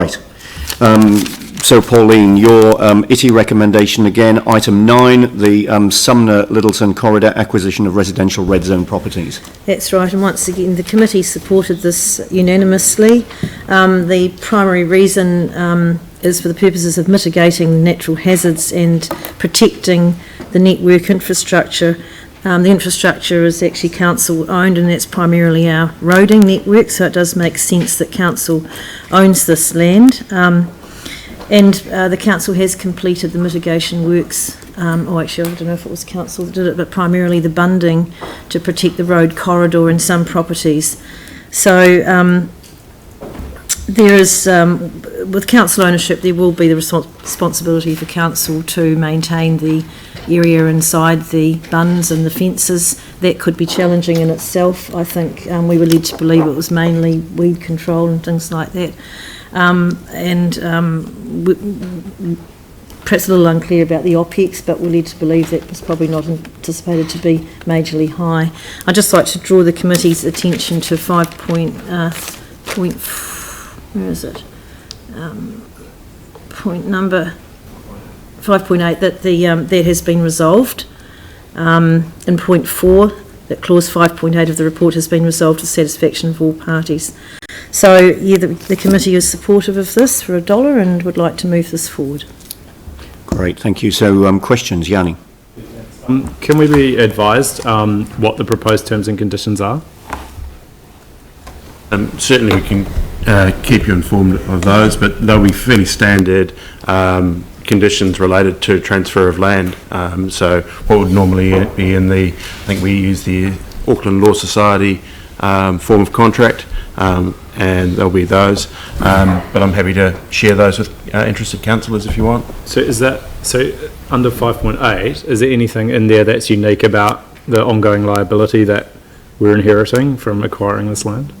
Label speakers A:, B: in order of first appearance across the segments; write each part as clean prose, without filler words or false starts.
A: Right. So, Pauline, your ITI recommendation again, item 9, the Sumner Lyttelton corridor acquisition of residential red zone properties.
B: That's right, and once again the committee supported this unanimously. The primary reason is for the purposes of mitigating natural hazards and protecting the network infrastructure. The infrastructure is actually council owned, and that's primarily our roading network, so it does make sense that council owns this land. And the council has completed the mitigation works, or actually I don't know if it was council that did it, but primarily the bunding to protect the road corridor in some properties. So there is, with council ownership, there will be the responsibility for council to maintain the area inside the bunds and the fences. That could be challenging in itself. I think we were led to believe it was mainly weed control and things like that. Perhaps a little unclear about the OPEX, but we're led to believe that was probably not anticipated to be majorly high. I'd just like to draw the committee's attention to point number 5.8, that that has been resolved. In point 4, that clause 5.8 of the report has been resolved to the satisfaction of all parties. So, yeah, the committee is supportive of this for $1 and would like to move this forward.
A: Great, thank you. So, questions, Yanni?
C: Can we be advised what the proposed terms and conditions are?
D: Certainly we can keep you informed of those, but they'll be fairly standard conditions related to transfer of land. So what would normally be in the, I think we use the Auckland Law Society form of contract, and there'll be those, but I'm happy to share those with interested councillors if you want.
C: So is that, so under 5.8, is there anything in there that's unique about the ongoing liability that we're inheriting from acquiring this land?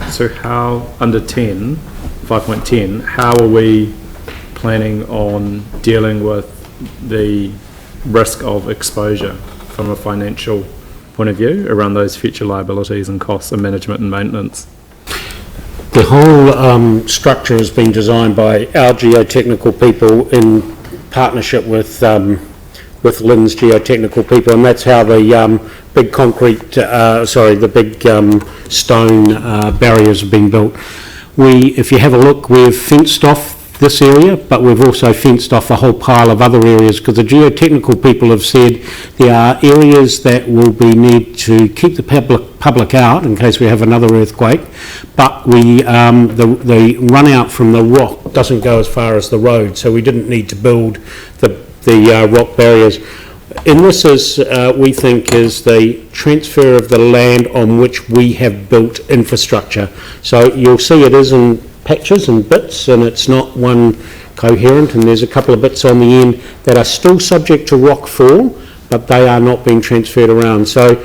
C: So how, under 5.10, how are we planning on dealing with the risk of exposure from a financial point of view around those future liabilities and costs and management and maintenance?
E: The whole structure has been designed by our geotechnical people in partnership with Lynn's geotechnical people, and that's how the big concrete, the big stone barriers have been built. If you have a look, we've fenced off this area, but we've also fenced off a whole pile of other areas, because the geotechnical people have said there are areas that will be need to keep the public out in case we have another earthquake, but the run out from the rock doesn't go as far as the road, so we didn't need to build the rock barriers. In this is, we think, is the transfer of the land on which we have built infrastructure. So you'll see it is in patches and bits, and it's not one coherent, and there's a couple of bits on the end that are still subject to rock fall, but they are not being transferred around. So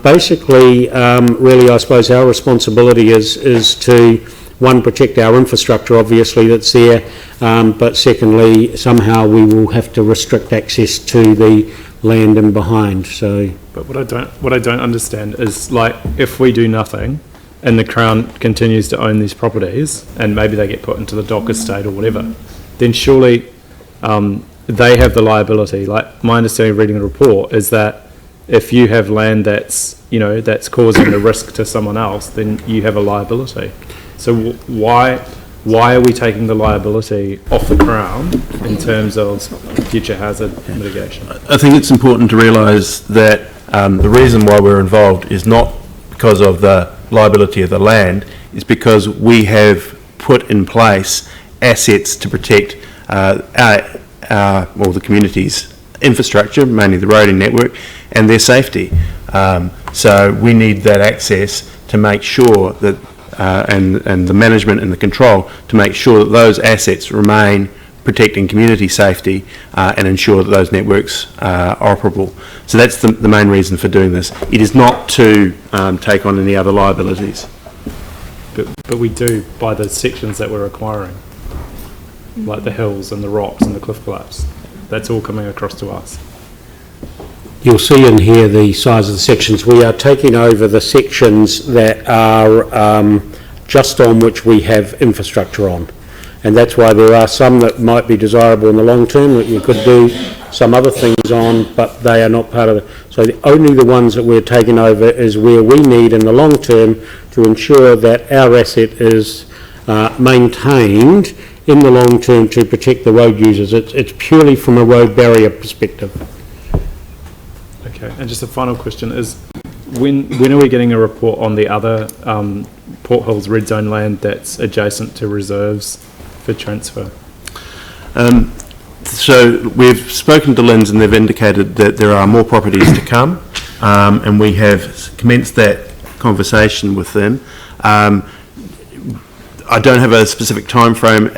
E: basically, really, I suppose our responsibility is to, one, protect our infrastructure, obviously, that's there, but secondly, somehow we will have to restrict access to the land in behind. So,
C: but what I don't understand is, like, if we do nothing and the Crown continues to own these properties and maybe they get put into the dock estate or whatever, then surely they have the liability. Like, my understanding of reading the report is that if you have land that's, that's causing a risk to someone else, then you have a liability. So why are we taking the liability off the Crown in terms of future hazard mitigation?
D: I think it's important to realise that the reason why we're involved is not because of the liability of the land, is because we have put in place assets to protect the community's infrastructure, mainly the roading network, and their safety. So we need that access to make sure that and the management and the control to make sure that those assets remain protecting community safety and ensure that those networks are operable. So that's the main reason for doing this. It is not to take on any other liabilities.
C: But we do by the sections that we're acquiring, like the hills and the rocks and the cliff collapse. That's all coming across to us.
E: You'll see in here the size of the sections. We are taking over the sections that are just on which we have infrastructure on. And that's why there are some that might be desirable in the long term that you could do some other things on, but they are not part of it. So only the ones that we're taking over is where we need in the long term to ensure that our asset is maintained in the long term to protect the road users. It's purely from a road barrier perspective.
C: Okay, and just a final question is, when are we getting a report on the other Port Hills Redzone land that's adjacent to reserves for transfer?
D: So we've spoken to Linz and they've indicated that there are more properties to come, and we have commenced that conversation with them. I don't have a specific time frame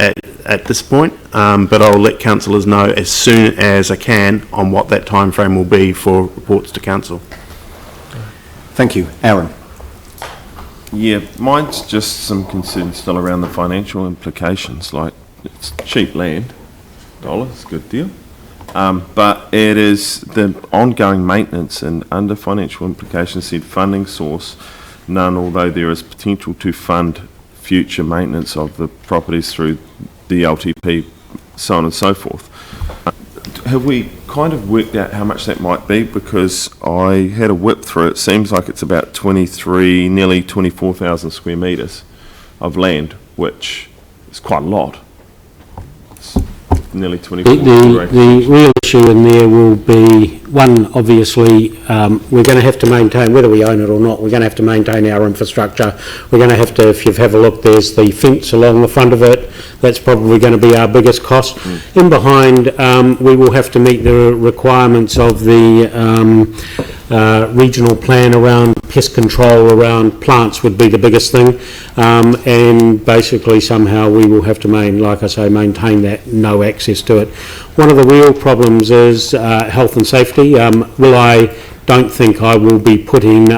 D: at this point, but I'll let councillors know as soon as I can on what that time frame will be for reports to council.
A: Thank you. Aaron.
F: Yeah, mine's just some concern still around the financial implications. Like, it's cheap land, $1, good deal. But it is the ongoing maintenance, and under financial implications said funding source, none, although there is potential to fund future maintenance of the properties through the LTP, so on and so forth. Have we kind of worked out how much that might be? Because I had a whip through it. Seems like it's about 23, nearly 24,000 square metres of land, which is quite a lot. It's nearly 24.
E: The real issue in there will be, one, obviously, we're going to have to maintain, whether we own it or not, we're going to have to maintain our infrastructure. We're going to have to, if you have a look, there's the fence along the front of it. That's probably going to be our biggest cost. In behind, we will have to meet the requirements of the regional plan around pest control, around plants would be the biggest thing. And basically somehow we will have to maintain that, no access to it. One of the real problems is health and safety. Don't think I will be putting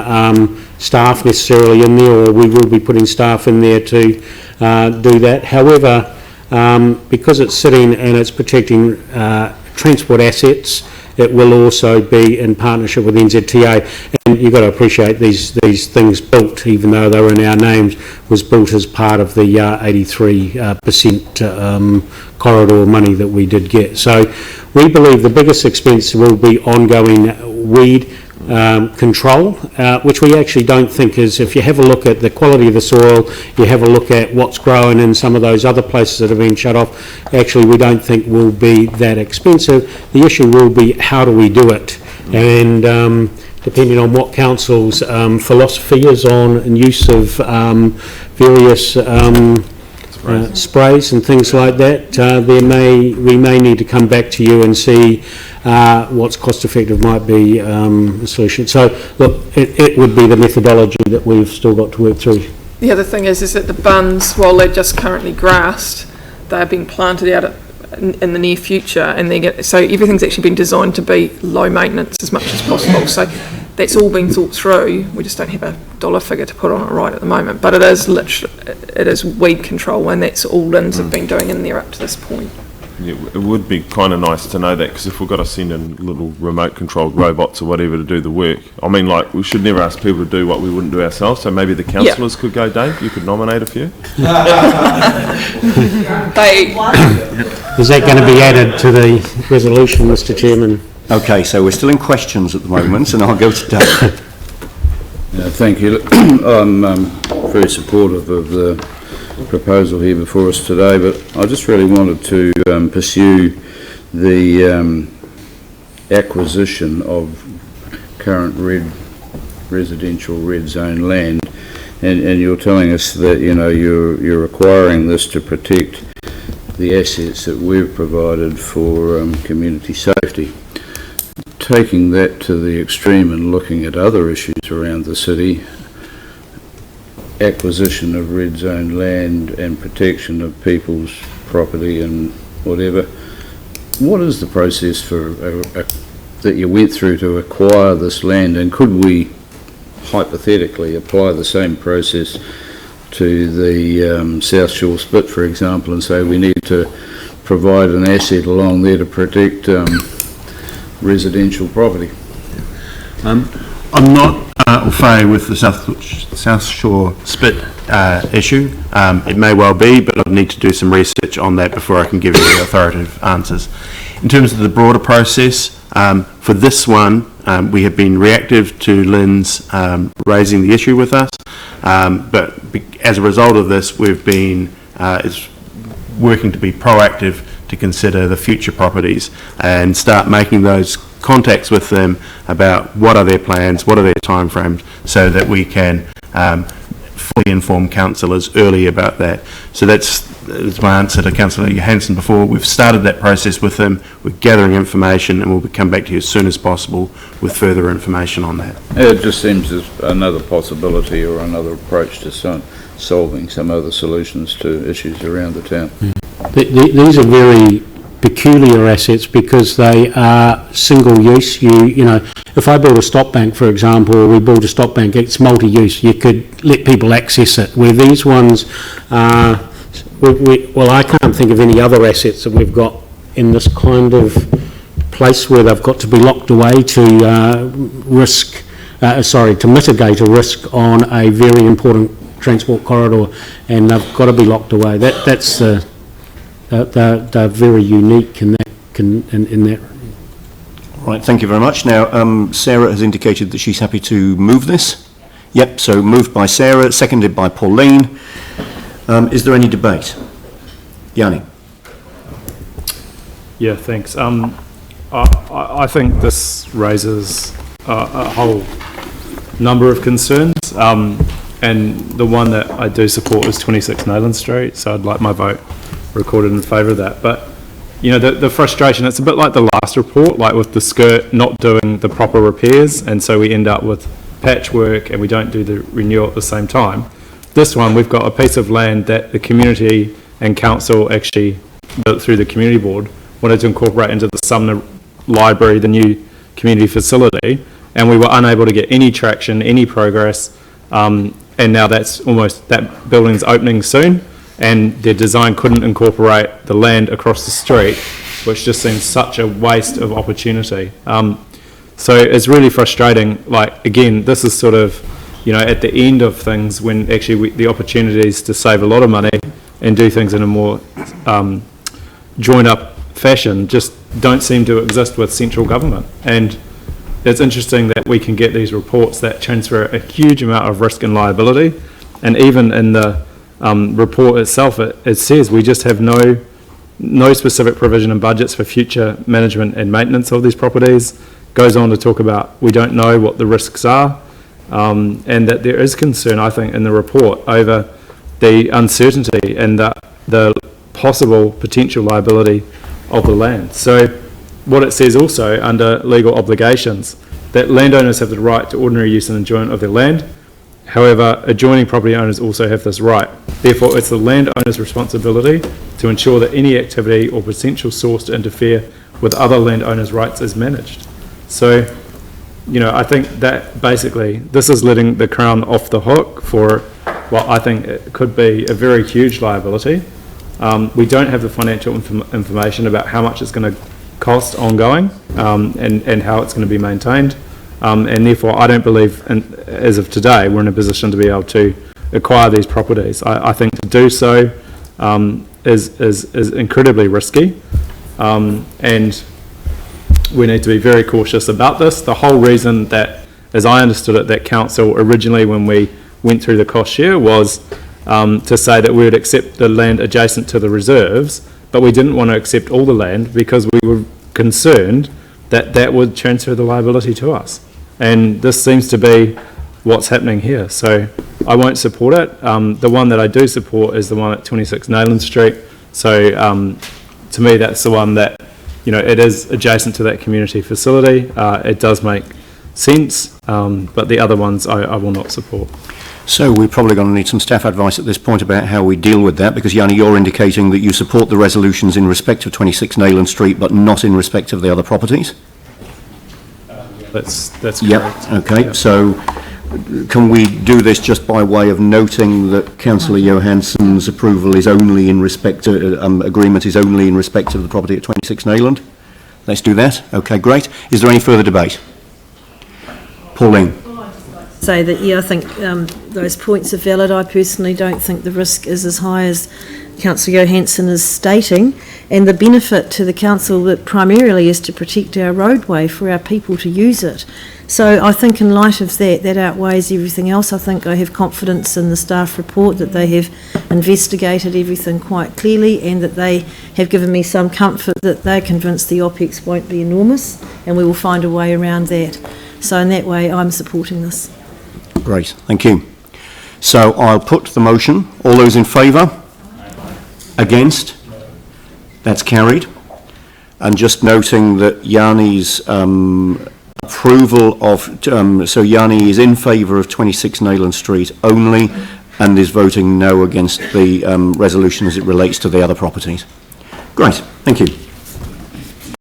E: staff necessarily in there, or we will be putting staff in there to do that. However, because it's sitting and it's protecting transport assets, it will also be in partnership with NZTA. And you've got to appreciate these things built, even though they were in our names, was built as part of the 83% corridor money that we did get. So we believe the biggest expense will be ongoing weed control, which we actually don't think is, if you have a look at the quality of the soil, you have a look at what's growing in some of those other places that have been shut off, actually we don't think will be that expensive. The issue will be how do we do it, and depending on what council's philosophy is on and use of various sprays and things like that, we may need to come back to you and see what's cost effective might be a solution. So look, it would be the methodology that we've still got to work through.
G: The other thing is that the bunds, while they're just currently grassed, they're being planted out in the near future, and so everything's actually been designed to be low maintenance as much as possible. So that's all been thought through. We just don't have a dollar figure to put on it right at the moment. But it is weed control, and that's all Linz have been doing in there up to this point.
F: Yeah, it would be kind of nice to know that, because if we've got to send in little remote controlled robots or whatever to do the work, I mean, like, we should never ask people to do what we wouldn't do ourselves. So maybe the councillors could go, Dave, you could nominate a few.
E: Is that going to be added to the resolution, Mr. Chairman?
A: Okay, so we're still in questions at the moment, and I'll go to Dave.
H: Thank you. I'm very supportive of the proposal here before us today, but I just really wanted to pursue the acquisition of current residential red zone land, and you're telling us that you're acquiring this to protect the assets that we've provided for community safety. Taking that to the extreme and looking at other issues around the city, acquisition of red zone land and protection of people's property and whatever, what is the process for that you went through to acquire this land, and could we hypothetically apply the same process to the South Shore Spit, for example, and say we need to provide an asset along there to protect residential property?
D: I'm not au fait with the South Shore spit issue. It may well be, but I need to do some research on that before I can give you authoritative answers. In terms of the broader process, for this one, we have been reactive to Lynn's raising the issue with us, but as a result of this, we've been working to be proactive to consider the future properties and start making those contacts with them about what are their plans, what are their timeframes, so that we can fully inform councillors early about that. So that's my answer to Councillor Johansson before. We've started that process with them, we're gathering information, and we'll come back to you as soon as possible with further information on that.
H: It just seems as another possibility or another approach to solving some other solutions to issues around the town.
E: These are very peculiar assets because they are single use. You know, if I build a stop bank, for example, or we build a stop bank, it's multi-use. You could let people access it. Where these ones are, well, I can't think of any other assets that we've got in this kind of place where they've got to be locked away to to mitigate a risk on a very important transport corridor, and they've got to be locked away. That's they're very unique in that.
A: Right, thank you very much. Now, Sarah has indicated that she's happy to move this. Yep, so moved by Sarah, seconded by Pauline. Is there any debate? Yanni?
C: Yeah, thanks. I think this raises a whole number of concerns, and the one that I do support is 26 Nayland Street, so I'd like my vote recorded in favour of that. But you know, the frustration, it's a bit like the last report, like with the skirt not doing the proper repairs, and so we end up with patchwork and we don't do the renewal at the same time. This one, we've got a piece of land that the community and council actually, through the community board, wanted to incorporate into the Sumner library, the new community facility, and we were unable to get any traction, any progress, and now that building's opening soon, and their design couldn't incorporate the land across the street, which just seems such a waste of opportunity. So it's really frustrating. Like, again, this is sort of, you know, at the end of things when actually the opportunities to save a lot of money and do things in a more joined up fashion just don't seem to exist with central government. And it's interesting that we can get these reports that transfer a huge amount of risk and liability, and even in the report itself, it says we just have no specific provision in budgets for future management and maintenance of these properties. Goes on to talk about we don't know what the risks are, and that there is concern, I think, in the report over the uncertainty and the possible potential liability of the land. So what it says also under legal obligations, that landowners have the right to ordinary use and enjoyment of their land. However, adjoining property owners also have this right. Therefore, it's the landowner's responsibility to ensure that any activity or potential source to interfere with other landowners' rights is managed. So, you know, I think that basically this is letting the Crown off the hook for what I think it could be a very huge liability. We don't have the financial information about how much it's going to cost ongoing, and how it's going to be maintained. And therefore, I don't believe, as of today, we're in a position to be able to acquire these properties. I think to do so is incredibly risky, and we need to be very cautious about this. The whole reason that, as I understood it, that council originally, when we went through the cost share, was to say that we would accept the land adjacent to the reserves, but we didn't want to accept all the land because we were concerned that that would transfer the liability to us. And this seems to be what's happening here. So I won't support it. The one that I do support is the one at 26 Nayland Street. So to me, that's the one that, you know, it is adjacent to that community facility. It does make sense, but the other ones I will not support.
A: So we're probably going to need some staff advice at this point about how we deal with that, because Yanni, you're indicating that you support the resolutions in respect of 26 Nayland Street, but not in respect of the other properties?
C: That's correct.
A: Yep, okay.
C: Yep.
A: So can we do this just by way of noting that Councillor Johansson's approval is only in respect to, agreement is only in respect of the property at 26 Nayland? Let's do that. Okay, great. Is there any further debate? Pauline?
B: say that, yeah, I think those points are valid. I personally don't think the risk is as high as Councillor Johansson is stating, and the benefit to the council primarily is to protect our roadway for our people to use it. So I think in light of that, that outweighs everything else. I think I have confidence in the staff report that they have investigated everything quite clearly, and that they have given me some comfort that they're convinced the OPEX won't be enormous, and we will find a way around that. So in that way, I'm supporting this.
A: Great, thank you. So I'll put the motion. All those in favour? Against? That's carried. And just noting that Yanni's approval of, so Yanni is in favour of 26 Nayland Street only, and is voting no against the resolution as it relates to the other properties. Great, thank you.